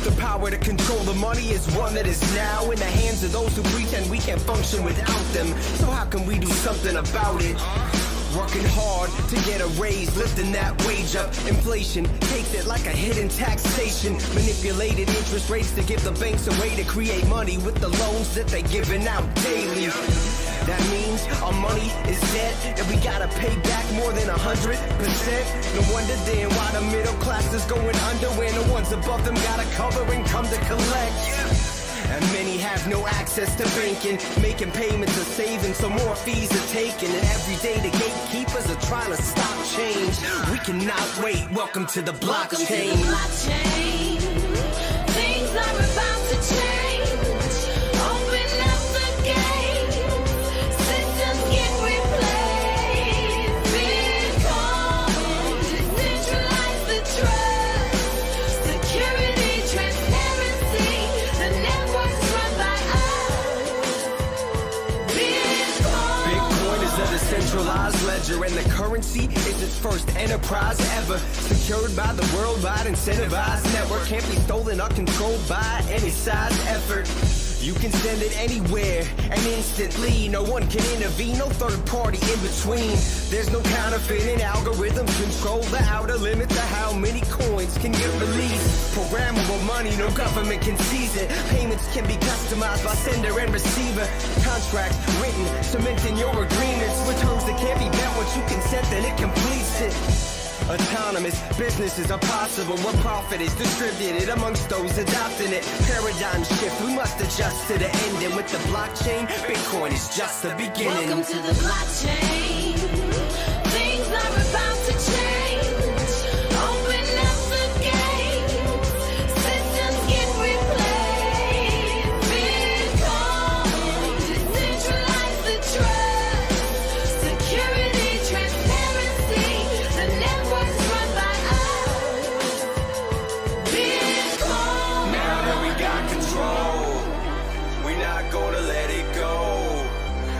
The power to control the money is one that is now in the hands of those who pretend we can't function without them. So how can we do something about it? Working hard to get a raise, lifting that wage up. Inflation takes it like a hidden taxation. Manipulated interest rates to give the banks a way to create money with the loans that they're giving out daily. That means our money is debt, and we gotta pay back more than 100%. No wonder then why the middle class is going under, when the ones above them gotta cover and come to collect. And many have no access to banking, making payments or saving, so more fees are taken. And every day the gatekeepers are trying to stop change. We cannot wait. Welcome to the blockchain. Things are about to change. Open up the gates. Systems get replaced. Bitcoin, decentralize the trust. Security, transparency. The network's run by us. Bitcoin is a decentralized ledger, and the currency is its first enterprise ever. Secured by the worldwide incentivized network, can't be stolen or controlled by any size effort. You can send it anywhere and instantly. No one can intervene, no third party in between. There's no counterfeiting, algorithms control the outer limits of how many coins can get released. Programmable money, no government can seize it. Payments can be customized by sender and receiver. Contracts written, cementing your agreements with terms that can't be met. Once you consent, then it completes it. Autonomous businesses are possible when profit is distributed amongst those adopting it. Paradigm shift, we must adjust to the end. And with the blockchain, Bitcoin is just the beginning. Welcome to the blockchain. Things are about to change. Open up the gates. Systems get replaced. Bitcoin, decentralize the trust. Security, transparency. The network's run by us. Bitcoin. Now that we got control, we're not gonna let it go.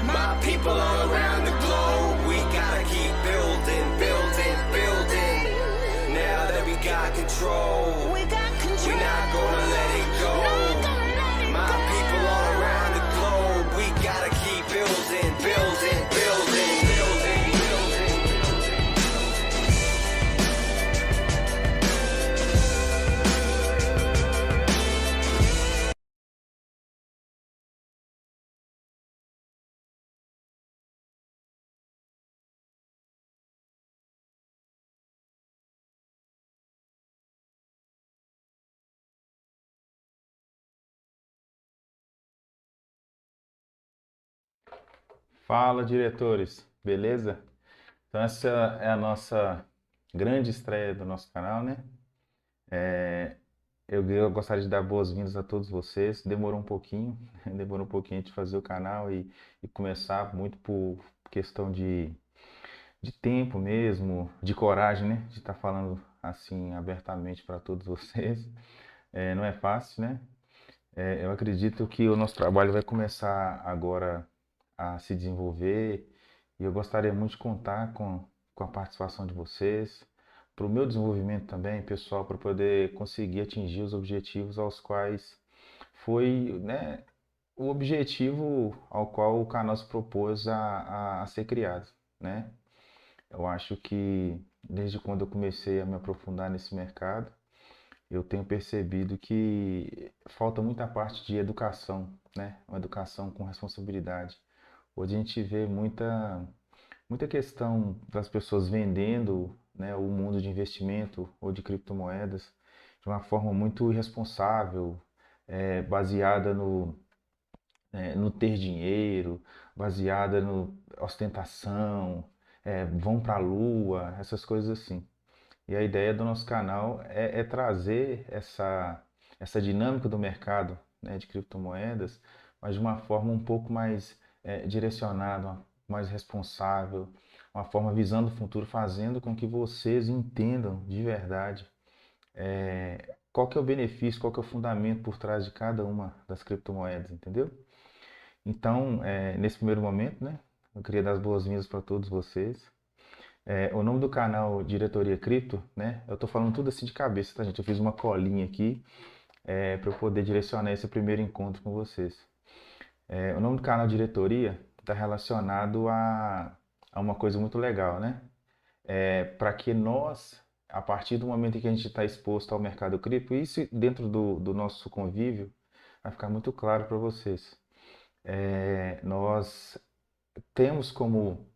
My people all around the globe, we gotta keep building, building, building. Now that we got control, We got control. we're not gonna let it go. Not gonna let it My go. people all around the globe, we gotta keep building, building, building, building, building. Fala, diretores, beleza? Então essa é a nossa grande estreia do nosso canal, né? Eu gostaria de dar boas-vindas a todos vocês. Demorou um pouquinho, demorou um pouquinho de fazer o canal e começar, muito por questão de tempo mesmo, de coragem, né? De estar falando assim abertamente para todos vocês. Não é fácil, né? Eu acredito que o nosso trabalho vai começar agora a se desenvolver e eu gostaria muito de contar com a participação de vocês, para o meu desenvolvimento também, pessoal, para poder conseguir atingir os objetivos aos quais foi, né, o objetivo ao qual o canal se propôs a ser criado, né? Eu acho que desde quando eu comecei a me aprofundar nesse mercado, eu tenho percebido que falta muita parte de educação, né? Uma educação com responsabilidade. Hoje a gente vê muita questão das pessoas vendendo, né, o mundo de investimento ou de criptomoedas de uma forma muito irresponsável, baseada no ter dinheiro, baseada no ostentação, vão para a lua, essas coisas assim. E a ideia do nosso canal é trazer essa dinâmica do mercado, né, de criptomoedas, mas de uma forma um pouco mais direcionada, mais responsável, uma forma visando o futuro, fazendo com que vocês entendam de verdade qual que é o benefício, qual que é o fundamento por trás de cada uma das criptomoedas, entendeu? Então, nesse primeiro momento, né, eu queria dar as boas-vindas para todos vocês. O nome do canal Diretoria Cripto, né? Eu tô falando tudo assim de cabeça, tá, gente? Eu fiz uma colinha aqui para eu poder direcionar esse primeiro encontro com vocês. O nome do canal Diretoria está relacionado a uma coisa muito legal, né? Para que nós, a partir do momento em que a gente está exposto ao mercado cripto, isso dentro do nosso convívio, vai ficar muito claro para vocês. Nós temos como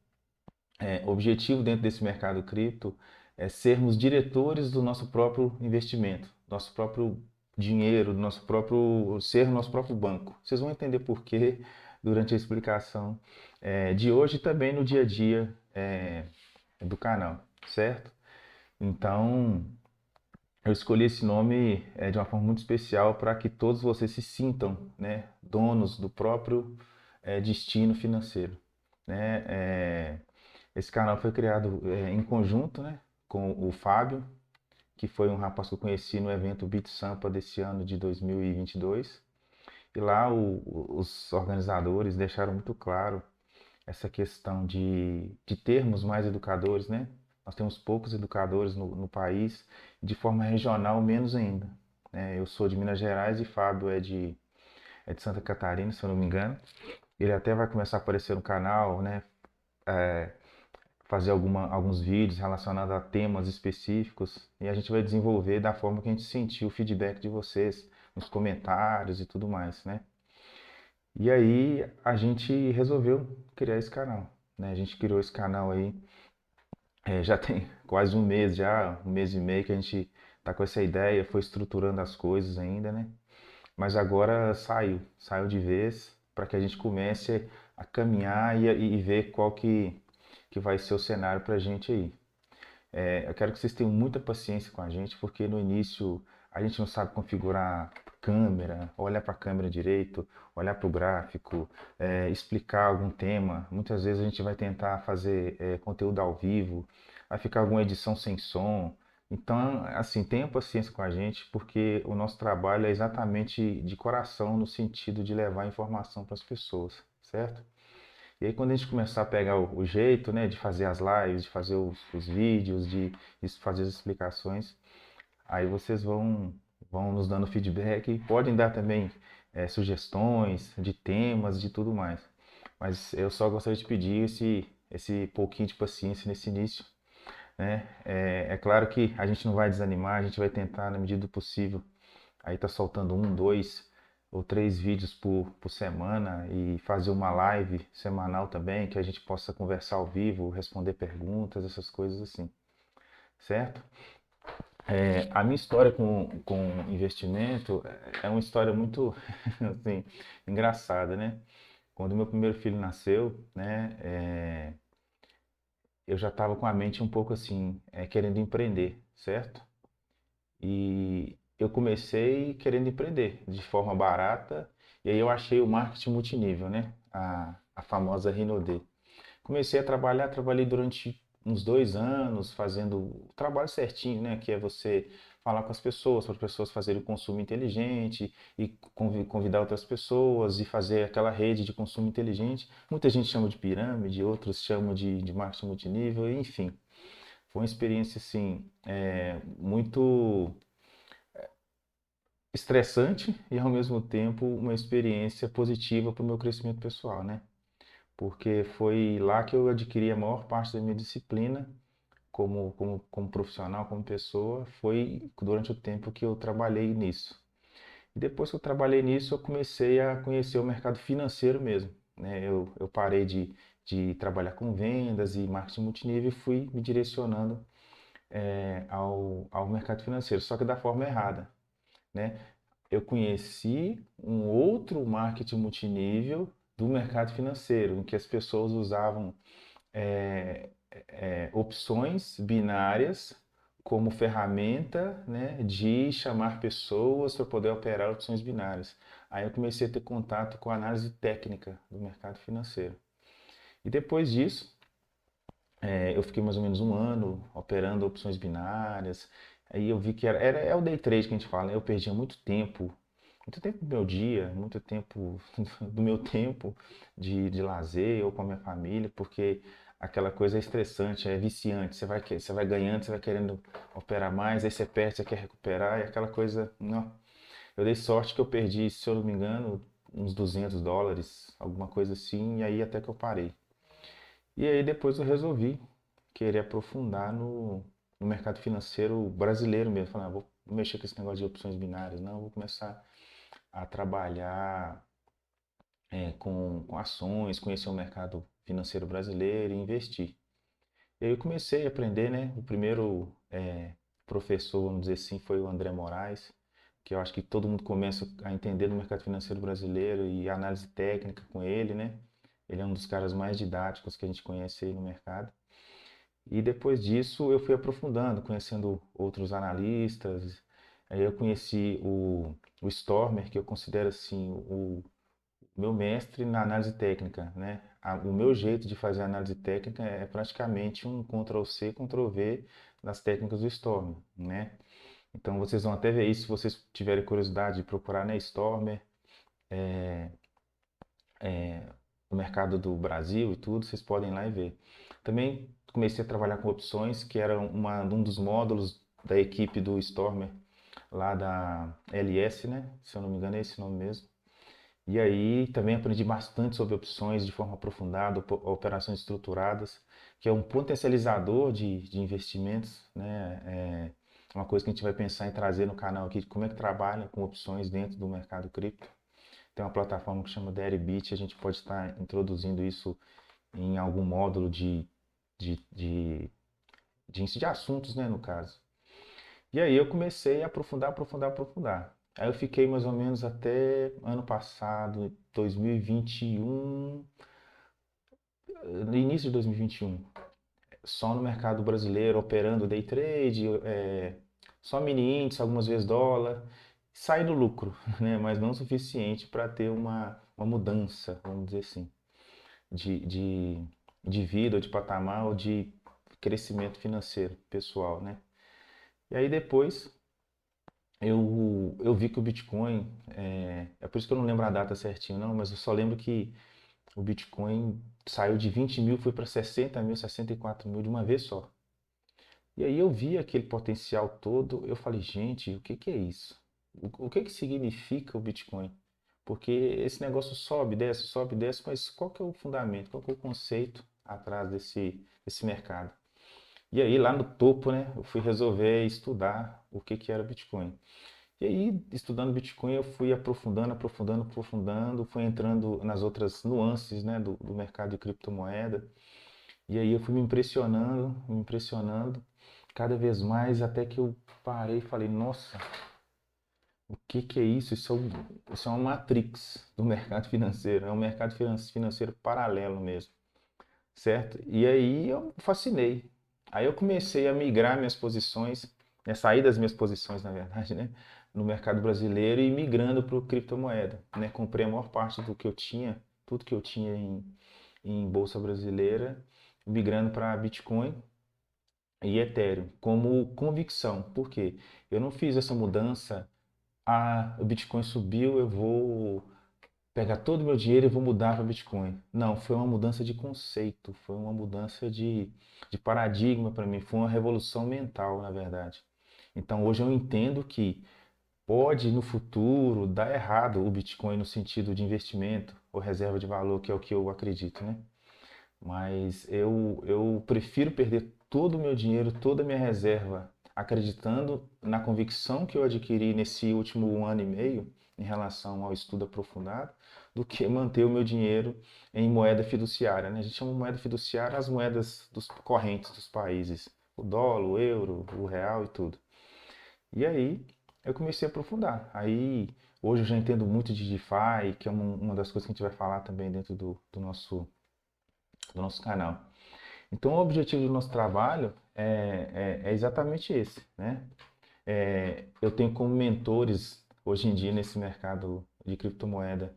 objetivo dentro desse mercado cripto sermos diretores do nosso próprio investimento, nosso próprio dinheiro, do nosso próprio ser nosso próprio banco. Vocês vão entender por quê durante a explicação de hoje e também no dia a dia do canal, certo? Então, eu escolhi esse nome de uma forma muito especial para que todos vocês se sintam, né, donos do próprio destino financeiro, né? Esse canal foi criado em conjunto, né, com o Fábio, que foi um rapaz que eu conheci no evento Beat Sampa desse ano de 2022. E lá os organizadores deixaram muito claro essa questão de termos mais educadores, né? Nós temos poucos educadores no país, de forma regional menos ainda, né? Eu sou de Minas Gerais e Fábio é de Santa Catarina, se eu não me engano. Ele até vai começar a aparecer no canal, né? Fazer alguns vídeos relacionados a temas específicos e a gente vai desenvolver da forma que a gente sentir o feedback de vocês, nos comentários e tudo mais, né? E aí a gente resolveu criar esse canal, né? A gente criou esse canal aí, já tem quase um mês já, um mês e meio que a gente tá com essa ideia, foi estruturando as coisas ainda, né? Mas agora saiu de vez para que a gente comece a caminhar e ver qual que vai ser o cenário para a gente aí. Eu quero que vocês tenham muita paciência com a gente, porque no início a gente não sabe configurar câmera, olhar para a câmera direito, olhar para o gráfico, explicar algum tema. Muitas vezes a gente vai tentar fazer conteúdo ao vivo, vai ficar alguma edição sem som. Então, assim, tenha paciência com a gente, porque o nosso trabalho é exatamente de coração, no sentido de levar informação para as pessoas, certo? E aí quando a gente começar a pegar o jeito, né, de fazer as lives, de fazer os vídeos, de fazer as explicações, aí vocês vão nos dando feedback e podem dar também sugestões de temas, de tudo mais. Mas eu só gostaria de pedir esse pouquinho de paciência nesse início, né? É claro que a gente não vai desanimar, a gente vai tentar, na medida do possível, aí tá soltando 1, 2 ou 3 vídeos por semana e fazer uma live semanal também, que a gente possa conversar ao vivo, responder perguntas, essas coisas assim, certo? A minha história com investimento é uma história muito assim, engraçada, né? Quando meu primeiro filho nasceu, né, eu já estava com a mente um pouco assim, querendo empreender, certo? E eu comecei querendo empreender de forma barata, e aí eu achei o marketing multinível, né? A famosa Rinode. Comecei a trabalhar, trabalhei durante uns 2 anos fazendo o trabalho certinho, né? Que é você falar com as pessoas, para as pessoas fazerem o consumo inteligente e convidar outras pessoas e fazer aquela rede de consumo inteligente. Muita gente chama de pirâmide, outros chamam de marketing multinível, enfim. Foi uma experiência, assim, muito estressante e ao mesmo tempo uma experiência positiva para o meu crescimento pessoal, né? Porque foi lá que eu adquiri a maior parte da minha disciplina como profissional, como pessoa, foi durante o tempo que eu trabalhei nisso. E depois que eu trabalhei nisso, eu comecei a conhecer o mercado financeiro mesmo, né? Eu parei de trabalhar com vendas e marketing multinível e fui me direcionando ao mercado financeiro, só que da forma errada, né? Eu conheci um outro marketing multinível do mercado financeiro, em que as pessoas usavam opções binárias como ferramenta, né, de chamar pessoas para poder operar opções binárias. Aí eu comecei a ter contato com a análise técnica do mercado financeiro. E depois disso, eu fiquei mais ou menos um ano operando opções binárias. Aí eu vi que é o day trade que a gente fala, né? Eu perdia muito tempo do meu dia, muito tempo do meu tempo de lazer ou com a minha família, porque aquela coisa é estressante, é viciante. Você vai ganhando, você vai querendo operar mais, aí você perde, você quer recuperar, e aquela coisa, não. Eu dei sorte que eu perdi, se eu não me engano, uns US$ 200, alguma coisa assim, e aí até que eu parei. E aí depois eu resolvi querer aprofundar no mercado financeiro brasileiro mesmo. Falei, vou mexer com esse negócio de opções binárias, não, vou começar a trabalhar com ações, conhecer o mercado financeiro brasileiro e investir. E aí eu comecei a aprender, né? O primeiro professor, vamos dizer assim, foi o André Moraes, que eu acho que todo mundo começa a entender do mercado financeiro brasileiro e análise técnica com ele, né? Ele é um dos caras mais didáticos que a gente conhece aí no mercado. E depois disso eu fui aprofundando, conhecendo outros analistas. Aí eu conheci o Stormer, que eu considero assim o meu mestre na análise técnica, né? O meu jeito de fazer análise técnica é praticamente um Ctrl+C, Ctrl+V das técnicas do Stormer, né? Então vocês vão até ver isso se vocês tiverem curiosidade de procurar, né? Stormer, no mercado do Brasil e tudo, vocês podem ir lá e ver. Também comecei a trabalhar com opções, que era um dos módulos da equipe do Stormer, lá da LS, né? Se eu não me engano é esse nome mesmo. E aí também aprendi bastante sobre opções de forma aprofundada, operações estruturadas, que é um potencializador de investimentos, né? Uma coisa que a gente vai pensar em trazer no canal aqui, de como é que trabalha com opções dentro do mercado cripto. Tem uma plataforma que chama Deribit, a gente pode estar introduzindo isso em algum módulo de, de, de assuntos, né, no caso. E aí eu comecei a aprofundar, aprofundar, aprofundar. Aí eu fiquei mais ou menos até ano passado, 2021, no início de 2021, só no mercado brasileiro, operando day trade, só mini índice, algumas vezes dólar, sai no lucro, né? Mas não o suficiente para ter uma mudança, vamos dizer assim, de, de, de vida, ou de patamar, ou de crescimento financeiro pessoal, né? E aí depois eu vi que o Bitcoin, é por isso que eu não lembro a data certinho, não, mas eu só lembro que o Bitcoin saiu de 20 mil, foi para 60 mil, 64 mil de uma vez só. E aí eu vi aquele potencial todo, eu falei, gente, o que que é isso? O que que significa o Bitcoin? Porque esse negócio sobe, desce, mas qual que é o fundamento, qual que é o conceito atrás desse mercado? E aí lá no topo, né, eu fui resolver estudar o que que era Bitcoin. E aí, estudando Bitcoin, eu fui aprofundando, aprofundando, aprofundando, fui entrando nas outras nuances, né, do mercado de criptomoeda. E aí eu fui me impressionando cada vez mais, até que eu parei e falei, nossa, o que que é isso? Isso é uma matrix do mercado financeiro, é um mercado financeiro paralelo mesmo, certo? E aí eu fascinei. Aí eu comecei a migrar minhas posições, sair das minhas posições, na verdade, né, no mercado brasileiro e migrando para o criptomoeda, né? Comprei a maior parte do que eu tinha, tudo que eu tinha em bolsa brasileira, migrando para Bitcoin e Ethereum como convicção. Por quê? Eu não fiz essa mudança, o Bitcoin subiu, eu vou pegar todo o meu dinheiro e vou mudar para Bitcoin. Não, foi uma mudança de conceito, foi uma mudança de paradigma para mim, foi uma revolução mental, na verdade. Então hoje eu entendo que pode no futuro dar errado o Bitcoin no sentido de investimento ou reserva de valor, que é o que eu acredito, né? Mas eu prefiro perder todo o meu dinheiro, toda a minha reserva, acreditando na convicção que eu adquiri nesse último ano e meio em relação ao estudo aprofundado, do que manter o meu dinheiro em moeda fiduciária, né? A gente chama de moeda fiduciária as moedas dos correntes dos países, o dólar, o euro, o real e tudo. E aí eu comecei a aprofundar. Aí hoje eu já entendo muito de DeFi, que é uma das coisas que a gente vai falar também dentro do nosso canal. Então, o objetivo do nosso trabalho é exatamente esse, né? Eu tenho como mentores hoje em dia nesse mercado de criptomoeda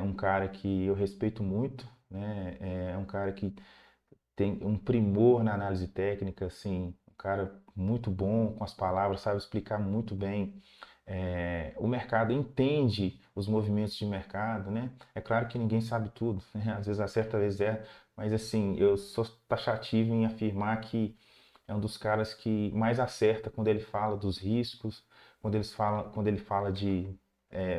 um cara que eu respeito muito, né? É um cara que tem um primor na análise técnica, assim, um cara muito bom com as palavras, sabe explicar muito bem. O mercado entende os movimentos de mercado, né? É claro que ninguém sabe tudo, né? Às vezes acerta, às vezes erra, mas assim, eu sou taxativo em afirmar que é um dos caras que mais acerta quando ele fala dos riscos, quando ele fala de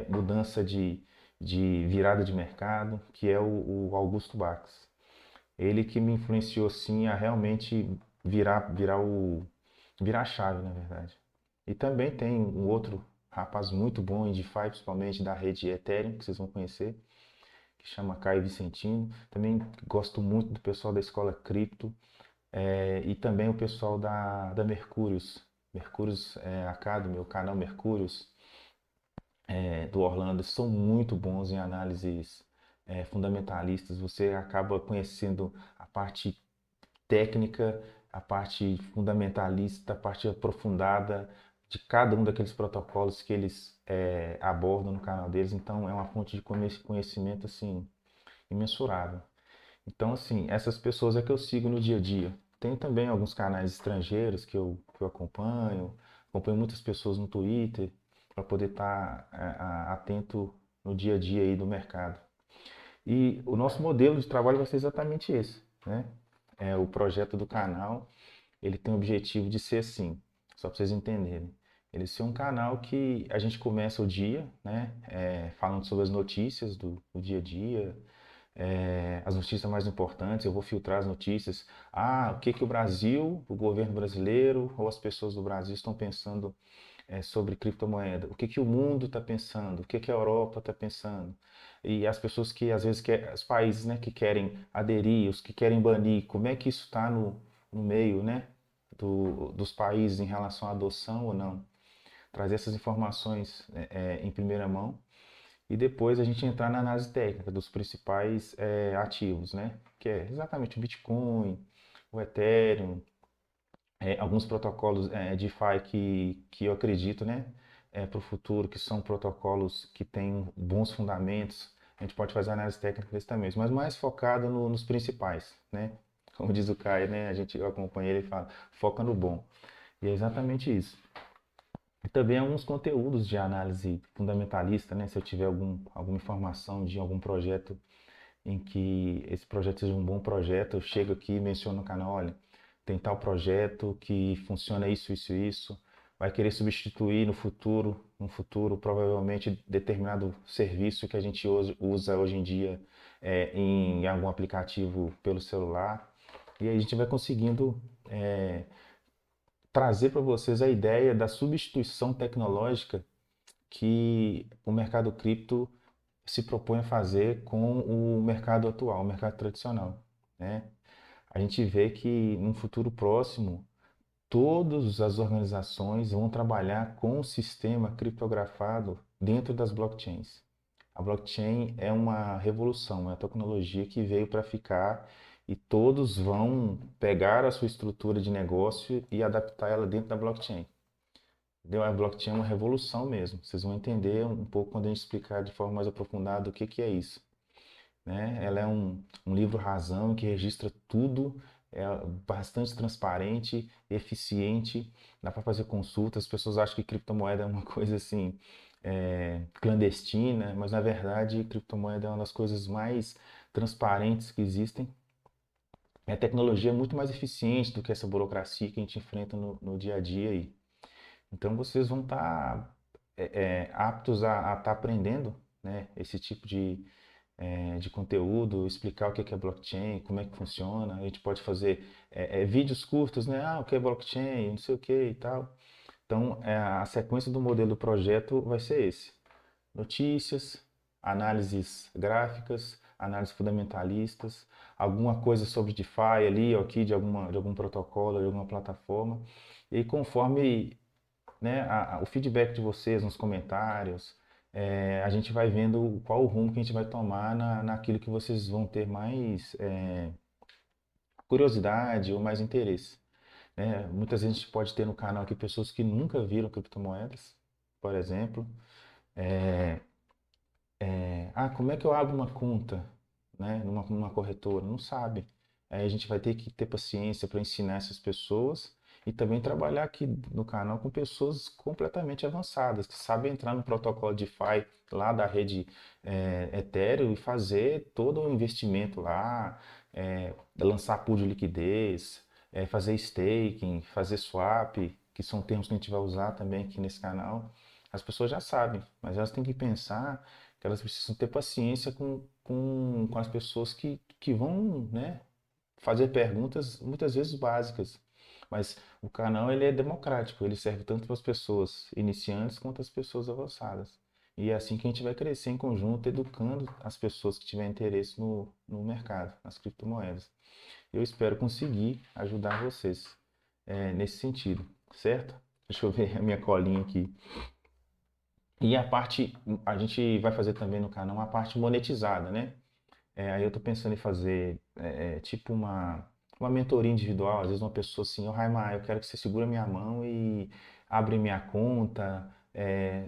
mudança de virada de mercado, que é o Augusto Bax. Ele que me influenciou sim a realmente virar a chave, na verdade. E também tem um outro rapaz muito bom em DeFi, principalmente da rede Ethereum, que vocês vão conhecer, que chama Caio Vicentino. Também gosto muito do pessoal da escola Cripto, e também o pessoal da Mercúrios. Mercúrios Academy, o canal Mercúrios, do Orlando, são muito bons em análises fundamentalistas. Você acaba conhecendo a parte técnica, a parte fundamentalista, a parte aprofundada de cada um daqueles protocolos que eles abordam no canal deles. Então é uma fonte de conhecimento assim imensurável. Então assim, essas pessoas é que eu sigo no dia a dia. Tem também alguns canais estrangeiros que eu acompanho muitas pessoas no Twitter para poder estar atento no dia a dia aí do mercado. E o nosso modelo de trabalho vai ser exatamente esse, né? O projeto do canal, ele tem o objetivo de ser assim, só para vocês entenderem. Ele ser um canal que a gente começa o dia, né? Falando sobre as notícias do dia a dia, as notícias mais importantes. Eu vou filtrar as notícias. O que que o Brasil, o governo brasileiro ou as pessoas do Brasil estão pensando sobre criptomoeda? O que que o mundo está pensando? O que que a Europa está pensando? E as pessoas que às vezes os países, né, que querem aderir, os que querem banir, como é que isso está no meio, né, dos países em relação à adoção ou não? Trazer essas informações em primeira mão e depois a gente entrar na análise técnica dos principais ativos, né, que é exatamente o Bitcoin, o Ethereum, alguns protocolos DeFi que eu acredito, né, para o futuro, que são protocolos que têm bons fundamentos. A gente pode fazer análise técnica deles também, mas mais focado nos principais, né? Como diz o Caio, né? Eu acompanho ele e fala, foca no bom. E é exatamente isso. E também alguns conteúdos de análise fundamentalista, né? Se eu tiver alguma informação de algum projeto em que esse projeto seja um bom projeto, eu chego aqui e menciono no canal, olha, tem tal projeto que funciona isso, isso, isso, vai querer substituir no futuro provavelmente determinado serviço que a gente usa hoje em dia em algum aplicativo pelo celular, e aí a gente vai conseguindo trazer para vocês a ideia da substituição tecnológica que o mercado cripto se propõe a fazer com o mercado atual, o mercado tradicional, né? A gente vê que no futuro próximo, todas as organizações vão trabalhar com o sistema criptografado dentro das blockchains. A blockchain é uma revolução, é uma tecnologia que veio para ficar e todos vão pegar a sua estrutura de negócio e adaptar ela dentro da blockchain. Entendeu? A blockchain é uma revolução mesmo. Vocês vão entender um pouco quando a gente explicar de forma mais aprofundada o que é isso, né? Ela é um livro razão que registra tudo, é bastante transparente, eficiente, dá para fazer consultas. As pessoas acham que criptomoeda é uma coisa assim clandestina, mas na verdade criptomoeda é uma das coisas mais transparentes que existem. A tecnologia é muito mais eficiente do que essa burocracia que a gente enfrenta no dia a dia aí. Então vocês vão estar aptos a estar aprendendo, né, esse tipo de conteúdo, explicar o que é blockchain, como é que funciona. A gente pode fazer vídeos curtos, né? O que é blockchain, não sei o que e tal. Então, a sequência do modelo do projeto vai ser esse: notícias, análises gráficas, análises fundamentalistas, alguma coisa sobre DeFi ali ou aqui de algum protocolo, de alguma plataforma. E conforme, né, o feedback de vocês nos comentários, a gente vai vendo qual o rumo que a gente vai tomar naquilo que vocês vão ter mais curiosidade ou mais interesse, né? Muitas vezes a gente pode ter no canal aqui pessoas que nunca viram criptomoedas, por exemplo. Como é que eu abro uma conta, né, numa corretora? Não sabe. Aí a gente vai ter que ter paciência para ensinar essas pessoas e também trabalhar aqui no canal com pessoas completamente avançadas, que sabem entrar no protocolo DeFi lá da rede Ethereum e fazer todo o investimento lá, lançar pool de liquidez, fazer staking, fazer swap, que são termos que a gente vai usar também aqui nesse canal, as pessoas já sabem, mas elas têm que pensar que elas precisam ter paciência com as pessoas que vão, né, fazer perguntas muitas vezes básicas. Mas o canal ele é democrático, ele serve tanto para as pessoas iniciantes quanto as pessoas avançadas. E é assim que a gente vai crescer em conjunto, educando as pessoas que tiverem interesse no mercado, nas criptomoedas. Eu espero conseguir ajudar vocês nesse sentido, certo? Deixa eu ver a minha colinha aqui. E a gente vai fazer também no canal uma parte monetizada, né? Aí eu tô pensando em fazer tipo uma mentoria individual, às vezes uma pessoa assim, ô Raimar, eu quero que você segura minha mão e abre minha conta,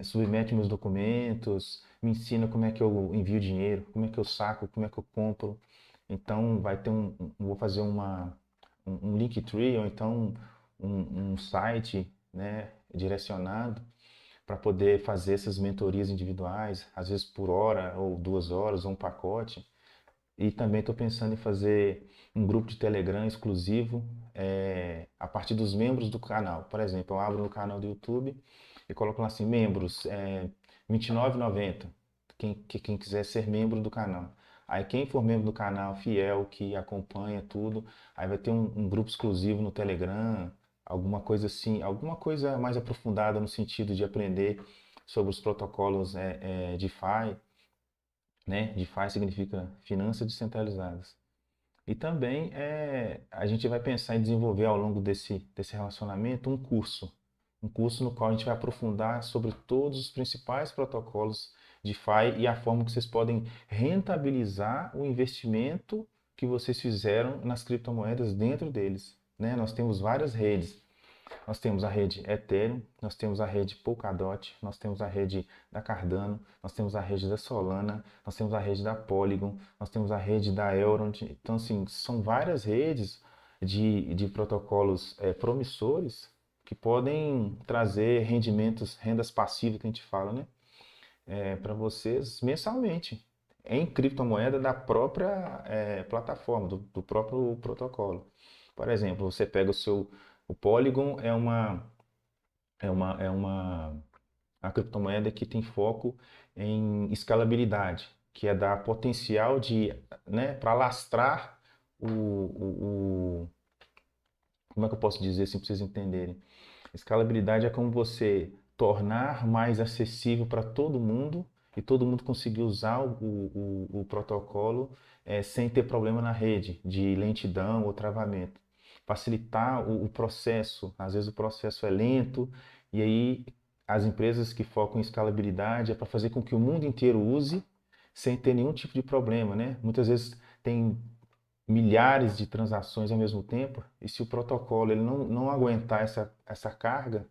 submete meus documentos, me ensina como é que eu envio dinheiro, como é que eu saco, como é que eu compro. Então vai ter vou fazer um Linktree ou então um site, né, direcionado para poder fazer essas mentorias individuais, às vezes por hora ou 2 horas ou um pacote. E também estou pensando em fazer um grupo de Telegram exclusivo a partir dos membros do canal. Por exemplo, eu abro no canal do YouTube e coloco lá assim, membros, R$ 29,90, quem quiser ser membro do canal. Aí quem for membro do canal, fiel, que acompanha tudo, aí vai ter um grupo exclusivo no Telegram, alguma coisa assim, alguma coisa mais aprofundada no sentido de aprender sobre os protocolos DeFi, né? DeFi significa finanças descentralizadas. E também a gente vai pensar em desenvolver ao longo desse relacionamento um curso no qual a gente vai aprofundar sobre todos os principais protocolos DeFi e a forma que vocês podem rentabilizar o investimento que vocês fizeram nas criptomoedas dentro deles, né? Nós temos várias redes. Nós temos a rede Ethereum, nós temos a rede Polkadot, nós temos a rede da Cardano, nós temos a rede da Solana, nós temos a rede da Polygon, nós temos a rede da Elrond. Então, assim, são várias redes de protocolos promissores que podem trazer rendimentos, rendas passivas que a gente fala, né? Para vocês mensalmente, em criptomoeda da própria plataforma, do próprio protocolo. Por exemplo, você pega o Polygon a criptomoeda que tem foco em escalabilidade, que é dar potencial né, para lastrar como é que eu posso dizer assim para vocês entenderem? Escalabilidade é como você tornar mais acessível para todo mundo e todo mundo conseguir usar o protocolo sem ter problema na rede de lentidão ou travamento. Facilitar o processo, às vezes o processo é lento e aí as empresas que focam em escalabilidade é para fazer com que o mundo inteiro use sem ter nenhum tipo de problema, né? Muitas vezes tem milhares de transações ao mesmo tempo, e se o protocolo ele não aguentar essa carga,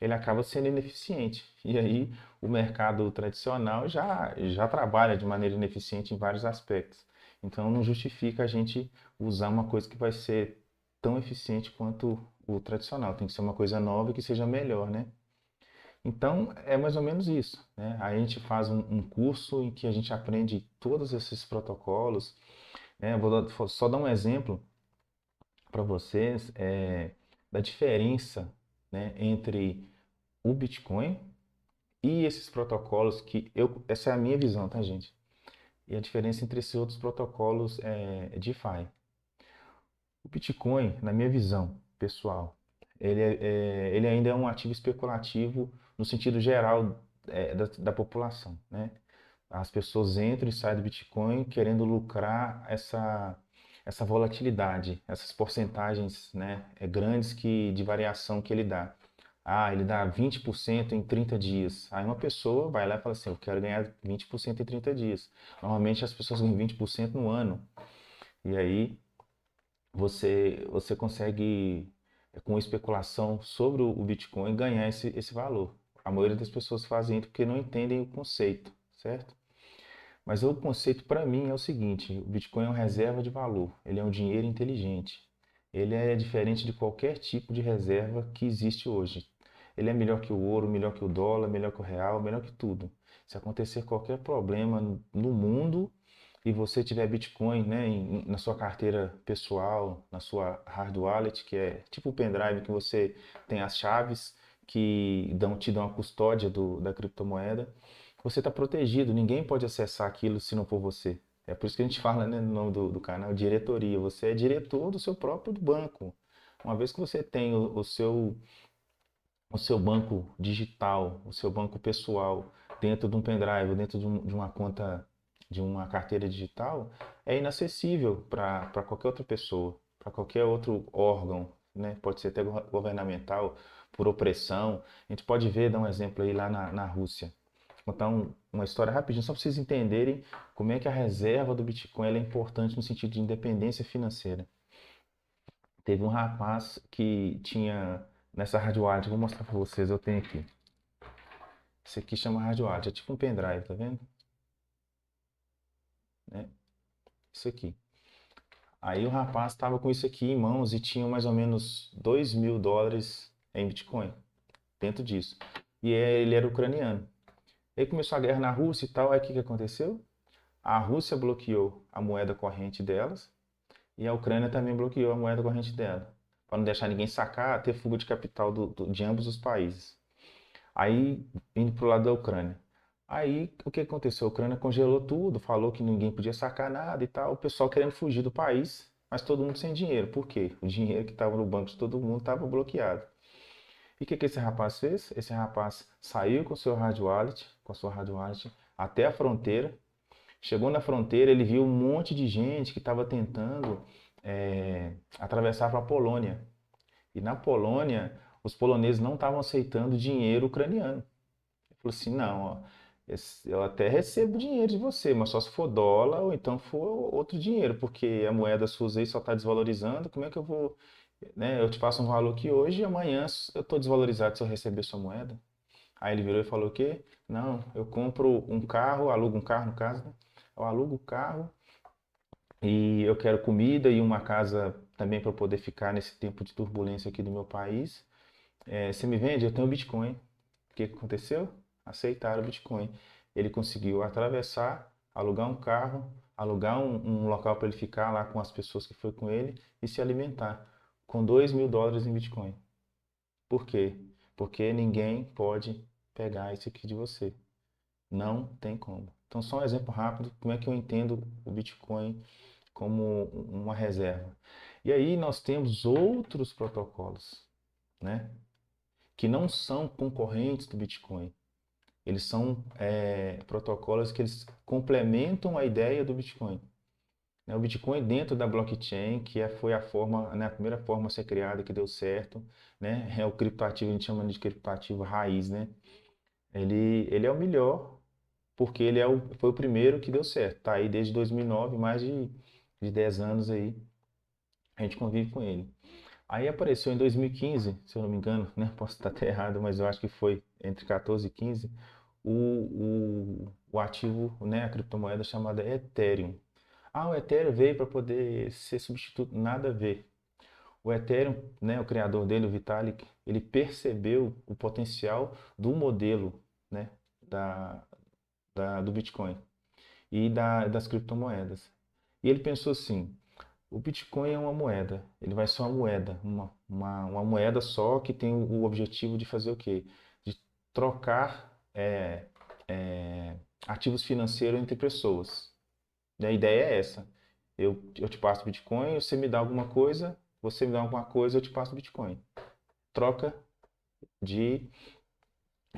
ele acaba sendo ineficiente. E aí o mercado tradicional já trabalha de maneira ineficiente em vários aspectos. Então não justifica a gente usar uma coisa que vai ser tão eficiente quanto o tradicional. Tem que ser uma coisa nova e que seja melhor, né? Então é mais ou menos isso, né? Aí a gente faz um curso em que a gente aprende todos esses protocolos, né? Vou só dar um exemplo para vocês da diferença, né, entre o Bitcoin e esses protocolos essa é a minha visão, tá, gente? E a diferença entre esses outros protocolos DeFi. O Bitcoin, na minha visão pessoal, ele ainda é um ativo especulativo no sentido geral da população, né? As pessoas entram e saem do Bitcoin querendo lucrar essa volatilidade, essas porcentagens, né, grandes de variação que ele dá. Ah, ele dá 20% em 30 dias. Aí uma pessoa vai lá e fala assim, eu quero ganhar 20% em 30 dias. Normalmente as pessoas ganham 20% no ano. E aí você consegue, com especulação sobre o Bitcoin, ganhar esse valor. A maioria das pessoas fazem isso porque não entendem o conceito, certo? Mas o conceito para mim é o seguinte: o Bitcoin é uma reserva de valor, ele é um dinheiro inteligente. Ele é diferente de qualquer tipo de reserva que existe hoje. Ele é melhor que o ouro, melhor que o dólar, melhor que o real, melhor que tudo. Se acontecer qualquer problema no mundo, e você tiver Bitcoin, né, na sua carteira pessoal, na sua hard wallet, que é tipo o pendrive que você tem as chaves que te dão a custódia da criptomoeda, você está protegido, ninguém pode acessar aquilo se não for você. É por isso que a gente fala, né, no nome do canal, diretoria. Você é diretor do seu próprio banco. Uma vez que você tem o seu banco digital, o seu banco pessoal, dentro de um pendrive, dentro de uma conta, de uma carteira digital, é inacessível para qualquer outra pessoa, para qualquer outro órgão, né? Pode ser até governamental, por opressão. A gente pode ver, dar um exemplo aí lá na Rússia. Vou contar uma história rapidinho, só para vocês entenderem como é que a reserva do Bitcoin ela é importante no sentido de independência financeira. Teve um rapaz que tinha nessa hard wallet, vou mostrar para vocês, eu tenho aqui. Esse aqui chama hard wallet, é tipo um pendrive, tá vendo? Né? Isso aqui. Aí o rapaz estava com isso aqui em mãos e tinha mais ou menos $2.000 em Bitcoin dentro disso. E ele era ucraniano. Aí começou a guerra na Rússia e tal, aí o que que aconteceu? A Rússia bloqueou a moeda corrente delas e a Ucrânia também bloqueou a moeda corrente dela, para não deixar ninguém sacar, ter fuga de capital de ambos os países. Aí, indo para o lado da Ucrânia. Aí, o que aconteceu? A Ucrânia congelou tudo, falou que ninguém podia sacar nada e tal. O pessoal querendo fugir do país, mas todo mundo sem dinheiro. Por quê? O dinheiro que estava no banco de todo mundo estava bloqueado. E o que que esse rapaz fez? Esse rapaz saiu com seu hard wallet, com a sua hard wallet, até a fronteira. Chegou na fronteira, ele viu um monte de gente que estava tentando atravessar para a Polônia. E na Polônia, os poloneses não estavam aceitando dinheiro ucraniano. Ele falou assim, não, ó, eu até recebo dinheiro de você, mas só se for dólar ou então for outro dinheiro, porque a moeda sua aí só está desvalorizando, como é que eu vou, né, eu te passo um valor aqui hoje e amanhã eu estou desvalorizado se eu receber sua moeda. Aí ele virou e falou o quê? Não, eu compro um carro, alugo um carro no caso, né? Eu alugo o carro e eu quero comida e uma casa também para poder ficar nesse tempo de turbulência aqui do meu país. Você me vende? Eu tenho Bitcoin. O que que aconteceu? Aceitaram o Bitcoin. Ele conseguiu atravessar, alugar um carro, alugar um local para ele ficar lá com as pessoas que foi com ele e se alimentar com $2.000 em Bitcoin. Por quê? Porque ninguém pode pegar isso aqui de você. Não tem como. Então, só um exemplo rápido, como é que eu entendo o Bitcoin como uma reserva. E aí nós temos outros protocolos, né, que não são concorrentes do Bitcoin. Eles são protocolos que eles complementam a ideia do Bitcoin. O Bitcoin dentro da blockchain, que foi a forma, né, a primeira forma a ser criada que deu certo, né, é o criptoativo, a gente chama de criptoativo raiz, né? Ele é o melhor porque foi o primeiro que deu certo. Tá aí desde 2009, mais de 10 anos aí, a gente convive com ele. Aí apareceu em 2015, se eu não me engano, né? Posso estar até errado, mas eu acho que foi entre 14 e 15, o ativo, né? A criptomoeda chamada Ethereum. Ah, o Ethereum veio para poder ser substituto. Nada a ver. O Ethereum, né? O criador dele, o Vitalik, ele percebeu o potencial do modelo, né? Do Bitcoin e das criptomoedas. E ele pensou assim: o Bitcoin é uma moeda, ele vai ser uma moeda, uma moeda só que tem o objetivo de fazer o quê? De trocar ativos financeiros entre pessoas. E a ideia é essa: eu te passo Bitcoin, você me dá alguma coisa, você me dá alguma coisa, eu te passo Bitcoin. Troca de,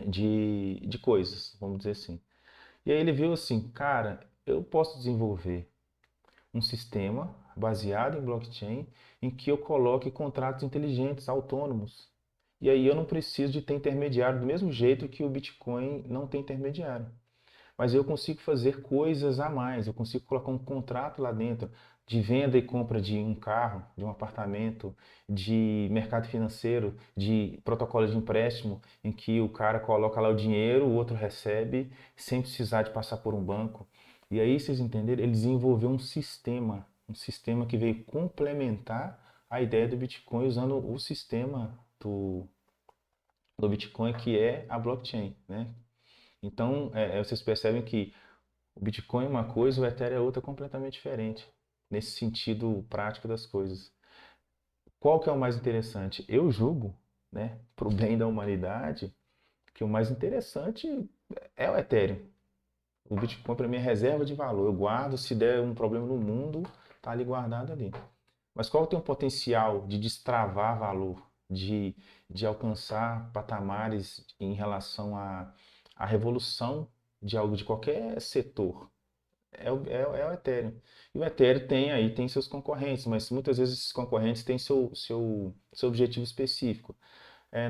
de coisas, vamos dizer assim. E aí ele viu assim, cara, eu posso desenvolver um sistema baseado em blockchain em que eu coloque contratos inteligentes, autônomos. E aí eu não preciso de ter intermediário do mesmo jeito que o Bitcoin não tem intermediário. Mas eu consigo fazer coisas a mais, eu consigo colocar um contrato lá dentro de venda e compra de um carro, de um apartamento, de mercado financeiro, de protocolo de empréstimo, em que o cara coloca lá o dinheiro, o outro recebe, sem precisar de passar por um banco. E aí, vocês entenderam? Ele desenvolveu um sistema que veio complementar a ideia do Bitcoin usando o sistema do Bitcoin, que é a blockchain, né? Então, vocês percebem que O Bitcoin é uma coisa, o Ethereum é outra completamente diferente, nesse sentido prático das coisas. Qual que é o mais interessante? Eu julgo, né, para o bem da humanidade, que o mais interessante é o Ethereum. O Bitcoin para mim é reserva de valor. Eu guardo, se der um problema no mundo, tá ali guardado ali. Mas qual tem o potencial de destravar valor, de, de alcançar patamares em relação à revolução de algo, de qualquer setor? É o Ethereum. E o Ethereum tem seus concorrentes, mas muitas vezes esses concorrentes têm seu objetivo específico.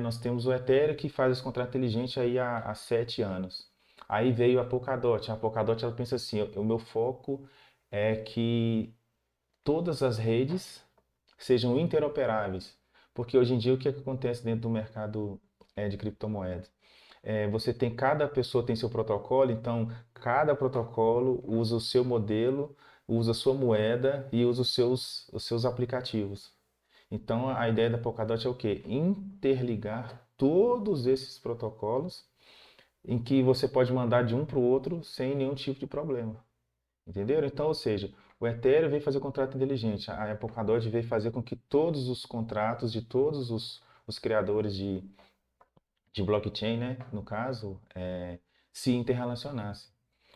Nós temos o Ethereum que faz esse contrato inteligente aí há 7 anos. Aí veio a Polkadot. A Polkadot ela pensa assim: o meu foco é que todas as redes sejam interoperáveis. Porque hoje em dia o que acontece dentro do mercado de criptomoedas? Você tem, cada pessoa tem seu protocolo, então cada protocolo usa o seu modelo, usa a sua moeda e usa os seus aplicativos. Então a ideia da Polkadot é o quê? Interligar todos esses protocolos em que você pode mandar de um para o outro sem nenhum tipo de problema. Entenderam? Então, ou seja, o Ethereum veio fazer o contrato inteligente, a Polkadot veio fazer com que todos os contratos de todos os criadores de blockchain, né, no caso, se interrelacionassem.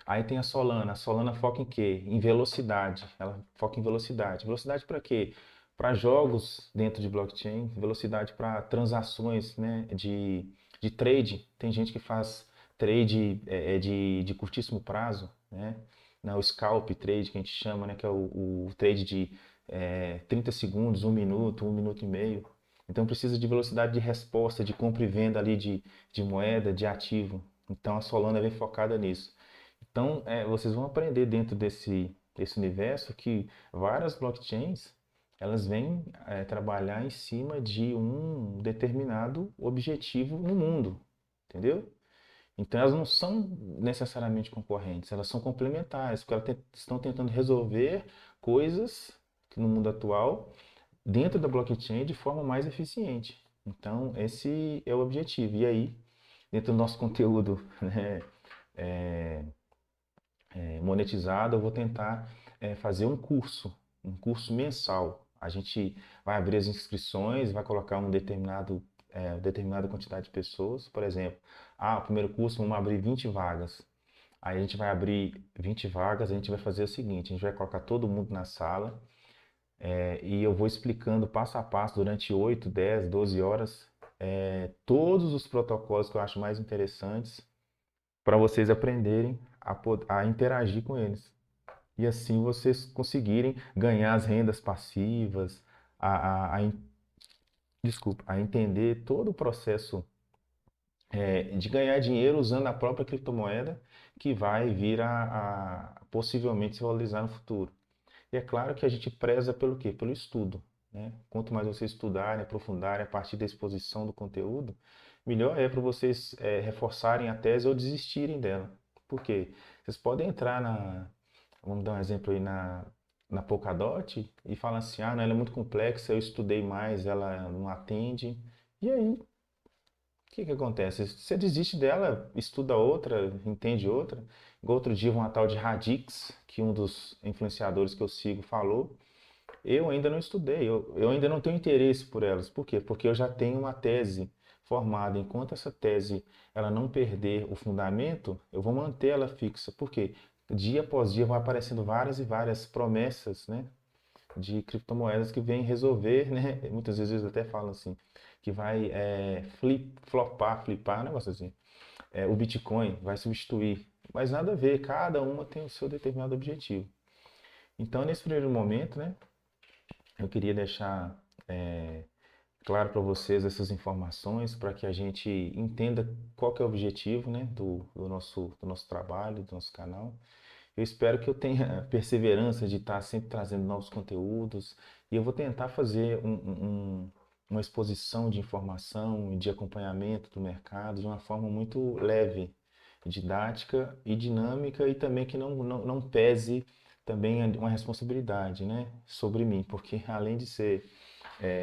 Aí tem a Solana foca em quê? Em velocidade, ela foca em velocidade. Velocidade para quê? Para jogos dentro de blockchain, velocidade para transações, né, de trade. Tem gente que faz trade de curtíssimo prazo, né? O scalp trade que a gente chama, né, que é o trade de 30 segundos, 1 minuto e meio. Então precisa de velocidade de resposta, de compra e venda ali de moeda, de ativo. Então a Solana vem focada nisso. Então vocês vão aprender dentro desse universo que várias blockchains elas vêm trabalhar em cima de um determinado objetivo no mundo, entendeu? Então elas não são necessariamente concorrentes, elas são complementares, porque elas estão tentando resolver coisas que no mundo atual dentro da blockchain de forma mais eficiente. Então, esse é o objetivo. E aí, dentro do nosso conteúdo, né, é, monetizado, eu vou tentar fazer um curso mensal. A gente vai abrir as inscrições, vai colocar determinada quantidade de pessoas. Por exemplo, o primeiro curso vamos abrir 20 vagas. Aí a gente vai abrir 20 vagas, a gente vai fazer o seguinte, a gente vai colocar todo mundo na sala, e eu vou explicando passo a passo durante 8, 10, 12 horas todos os protocolos que eu acho mais interessantes para vocês aprenderem a interagir com eles. E assim vocês conseguirem ganhar as rendas passivas, a entender todo o processo de ganhar dinheiro usando a própria criptomoeda que vai vir a possivelmente se valorizar no futuro. E é claro que a gente preza pelo quê? Pelo estudo, né? Quanto mais vocês estudarem, aprofundarem a partir da exposição do conteúdo, melhor é para vocês reforçarem a tese ou desistirem dela. Por quê? Vocês podem entrar vamos dar um exemplo aí na Polkadot e falar assim, não, ela é muito complexa, eu estudei mais, ela não atende. E aí, o que acontece? Você desiste dela, estuda outra, entende outra. Igual outro dia, uma tal de Radix, que um dos influenciadores que eu sigo falou, eu ainda não estudei, eu ainda não tenho interesse por elas. Por quê? Porque eu já tenho uma tese formada. Enquanto essa tese ela não perder o fundamento, eu vou manter ela fixa. Por quê? Dia após dia vão aparecendo várias e várias promessas, né, de criptomoedas que vêm resolver, né? Muitas vezes eles até falam assim, que vai flipar, um negócio assim. O Bitcoin vai substituir. Mas nada a ver, cada uma tem o seu determinado objetivo. Então, nesse primeiro momento, né, eu queria deixar claro para vocês essas informações para que a gente entenda qual que é o objetivo, né, do nosso trabalho, do nosso canal. Eu espero que eu tenha perseverança de estar sempre trazendo novos conteúdos e eu vou tentar fazer uma exposição de informação e de acompanhamento do mercado de uma forma muito leve, didática e dinâmica e também que não pese também uma responsabilidade, né, sobre mim, porque além de ser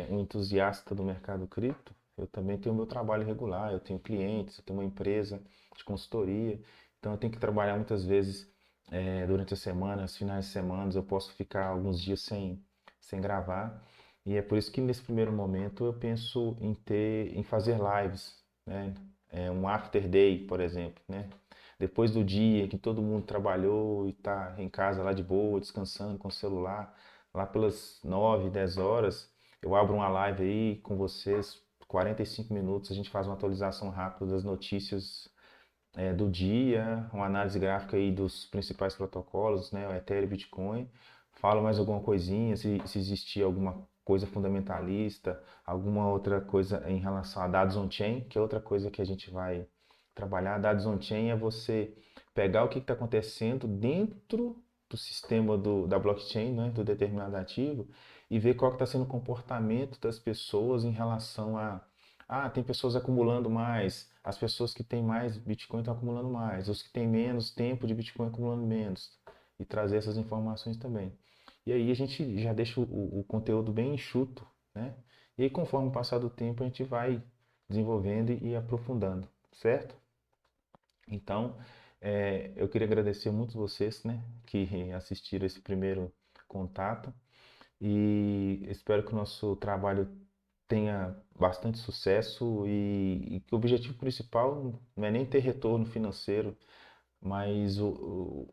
um entusiasta do mercado cripto, eu também tenho o meu trabalho regular, eu tenho clientes, eu tenho uma empresa de consultoria, então eu tenho que trabalhar muitas vezes durante a semana, os finais de semana, eu posso ficar alguns dias sem gravar. E é por isso que nesse primeiro momento eu penso em fazer lives, né? Um after day, por exemplo, né? Depois do dia que todo mundo trabalhou e está em casa lá de boa, descansando com o celular, lá pelas 9, 10 horas, eu abro uma live aí com vocês, 45 minutos, a gente faz uma atualização rápida das notícias do dia, uma análise gráfica aí dos principais protocolos, né, o Ethereum e Bitcoin. Falo mais alguma coisinha, se existir alguma coisa fundamentalista, alguma outra coisa em relação a dados on-chain, que é outra coisa que a gente vai trabalhar. Dados on-chain é você pegar o que está acontecendo dentro do sistema da blockchain, né, do determinado ativo, e ver qual está sendo o comportamento das pessoas em relação a tem pessoas acumulando mais, as pessoas que têm mais Bitcoin estão acumulando mais, os que têm menos tempo de Bitcoin acumulando menos, e trazer essas informações também. E aí a gente já deixa o conteúdo bem enxuto, né? E aí conforme o passar do tempo a gente vai desenvolvendo e aprofundando, certo? Então, eu queria agradecer muito vocês, né, que assistiram esse primeiro contato e espero que o nosso trabalho tenha bastante sucesso e que o objetivo principal não é nem ter retorno financeiro, mas o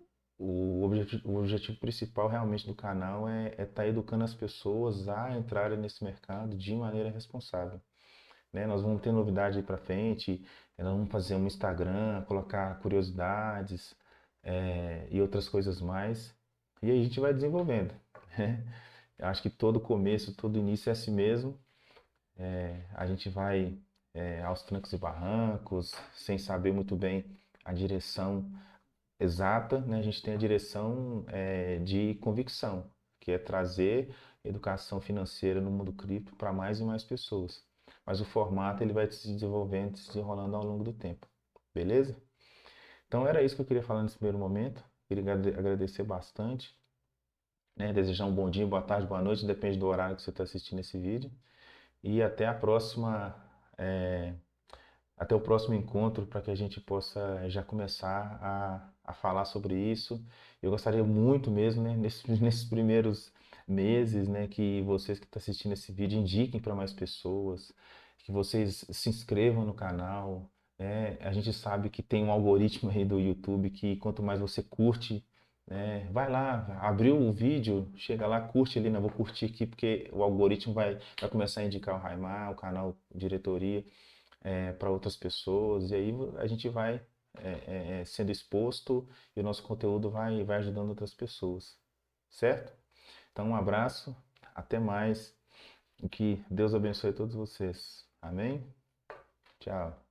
objetivo principal realmente do canal é estar educando as pessoas a entrarem nesse mercado de maneira responsável, né? Nós vamos ter novidade aí para frente, nós vamos fazer um Instagram, colocar curiosidades, e outras coisas mais, e aí a gente vai desenvolvendo, né? Eu acho que todo começo, todo início é assim mesmo. A gente vai aos trancos e barrancos, sem saber muito bem a direção exata, né? A gente tem a direção de convicção, que é trazer educação financeira no mundo cripto para mais e mais pessoas. Mas o formato ele vai se desenvolvendo, se desenrolando ao longo do tempo. Beleza? Então era isso que eu queria falar nesse primeiro momento. Queria agradecer bastante, né? Desejar um bom dia, boa tarde, boa noite, depende do horário que você está assistindo esse vídeo. E até a próxima, até o próximo encontro para que a gente possa já começar a falar sobre isso. Eu gostaria muito mesmo, né, nesses primeiros meses, né, que vocês que estão assistindo esse vídeo indiquem para mais pessoas, que vocês se inscrevam no canal, né? A gente sabe que tem um algoritmo aí do YouTube que quanto mais você curte, né, vai lá, abriu o vídeo, chega lá, curte ali, né, vou curtir aqui porque o algoritmo vai começar a indicar o Raimar, o canal Diretoria, para outras pessoas, e aí a gente vai sendo exposto e o nosso conteúdo vai ajudando outras pessoas, certo? Então, um abraço, até mais, e que Deus abençoe todos vocês. Amém? Tchau.